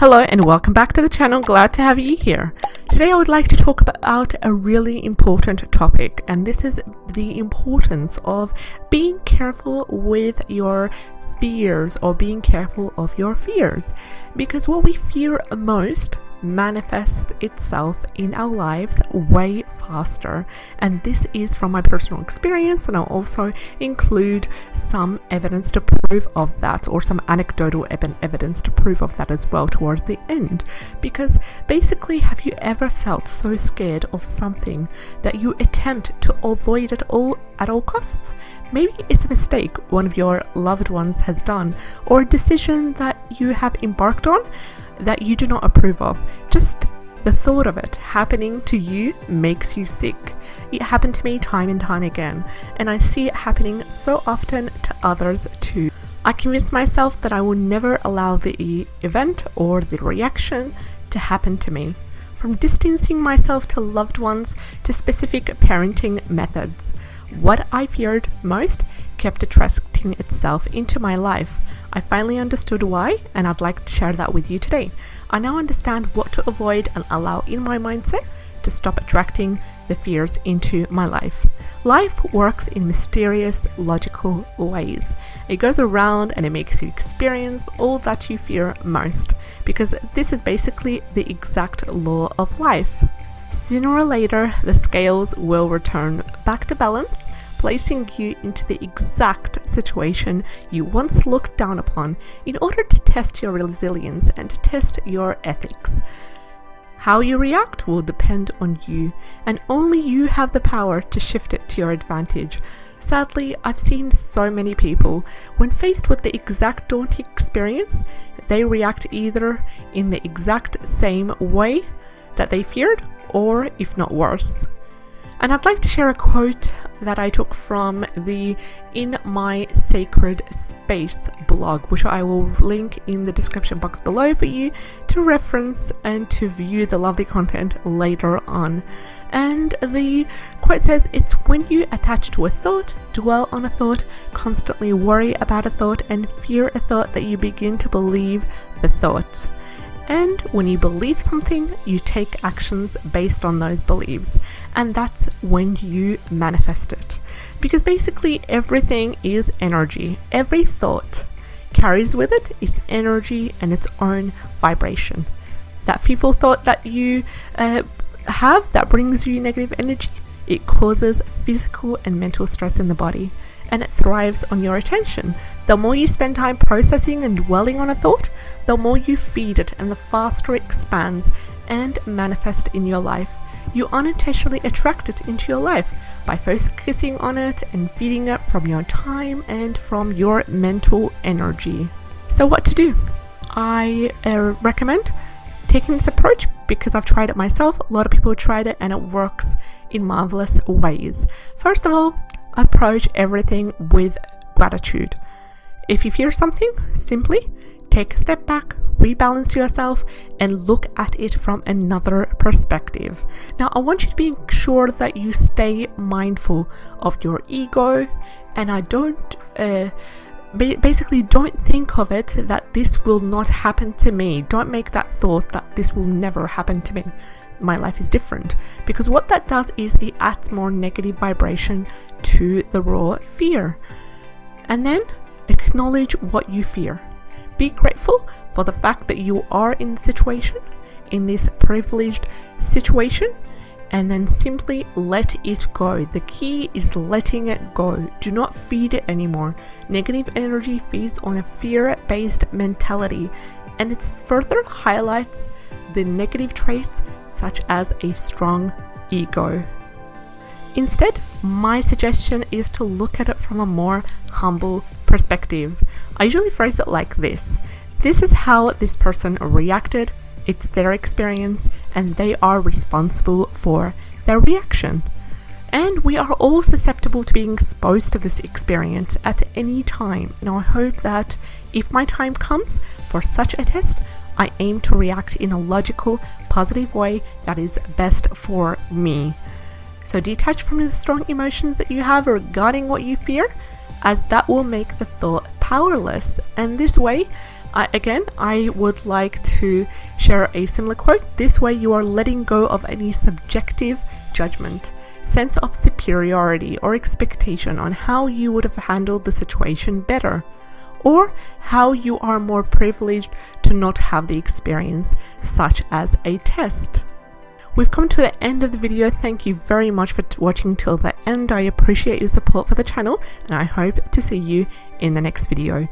Hello and welcome back to the channel. Glad to have you here. Today I would like to talk about a really important topic, and this is the importance of being careful with your fears or being careful of your fears, because what we fear most manifests itself in our lives way faster. And this is from my personal experience, and I'll also include some evidence to prove of that, or some anecdotal evidence to prove of that as well towards the end. Because basically, have you ever felt so scared of something that you attempt to avoid it all at all costs? Maybe it's a mistake one of your loved ones has done, or a decision that you have embarked on that you do not approve of. Just the thought of it happening to you makes you sick. It happened to me time and time again, and I see it happening so often to others too. I convinced myself that I will never allow the event or the reaction to happen to me. From distancing myself to loved ones to specific parenting methods, what I feared most kept attracting itself into my life. I finally understood why, and I'd like to share that with you today. I now understand what to avoid and allow in my mindset to stop attracting the fears into my life. Life works in mysterious, logical ways. It goes around and it makes you experience all that you fear most, because this is basically the exact law of life. Sooner or later, the scales will return back to balance, placing you into the exact situation you once looked down upon, in order to test your resilience and to test your ethics. How you react will depend on you, and only you have the power to shift it to your advantage. Sadly, I've seen so many people, when faced with the exact daunting experience, they react either in the exact same way that they feared, or if not worse. And I'd like to share a quote that I took from the In My Sacred Space blog, which I will link in the description box below for you to reference and to view the lovely content later on. And the quote says, "It's when you attach to a thought, dwell on a thought, constantly worry about a thought, and fear a thought that you begin to believe the thought. And when you believe something, you take actions based on those beliefs. And that's when you manifest it." Because basically everything is energy. Every thought carries with it its energy and its own vibration. That fearful thought that you have that brings you negative energy, it causes physical and mental stress in the body, and it thrives on your attention. The more you spend time processing and dwelling on a thought, the more you feed it, and the faster it expands and manifests in your life. You unintentionally attract it into your life by focusing on it and feeding it from your time and from your mental energy. So what to do? I recommend taking this approach because I've tried it myself. A lot of people have tried it and it works in marvelous ways. First of all, approach everything with gratitude. If you fear something, simply take a step back, rebalance yourself, and look at it from another perspective. Now, I want you to be sure that you stay mindful of your ego, and basically don't think of it that this will not happen to me. Don't make that thought that this will never happen to me. My life is different, because what that does is it adds more negative vibration to the raw fear. And then acknowledge what you fear. Be grateful for the fact that you are in the situation, in this privileged situation, and then simply let it go. The key is letting it go. Do not feed it anymore. Negative energy feeds on a fear-based mentality, and it further highlights the negative traits such as a strong ego. Instead, my suggestion is to look at it from a more humble perspective. I usually phrase it like this: this is how this person reacted, it's their experience, and they are responsible for their reaction. And we are all susceptible to being exposed to this experience at any time. And I hope that if my time comes for such a test, I aim to react in a logical, positive way that is best for me. So detach from the strong emotions that you have regarding what you fear, as that will make the thought powerless. And this way, I would like to share a similar quote. This way you are letting go of any subjective judgment, sense of superiority or expectation on how you would have handled the situation better, or how you are more privileged to not have the experience, such as a test. We've come to the end of the video. Thank you very much for watching till the end. I appreciate your support for the channel, and I hope to see you in the next video.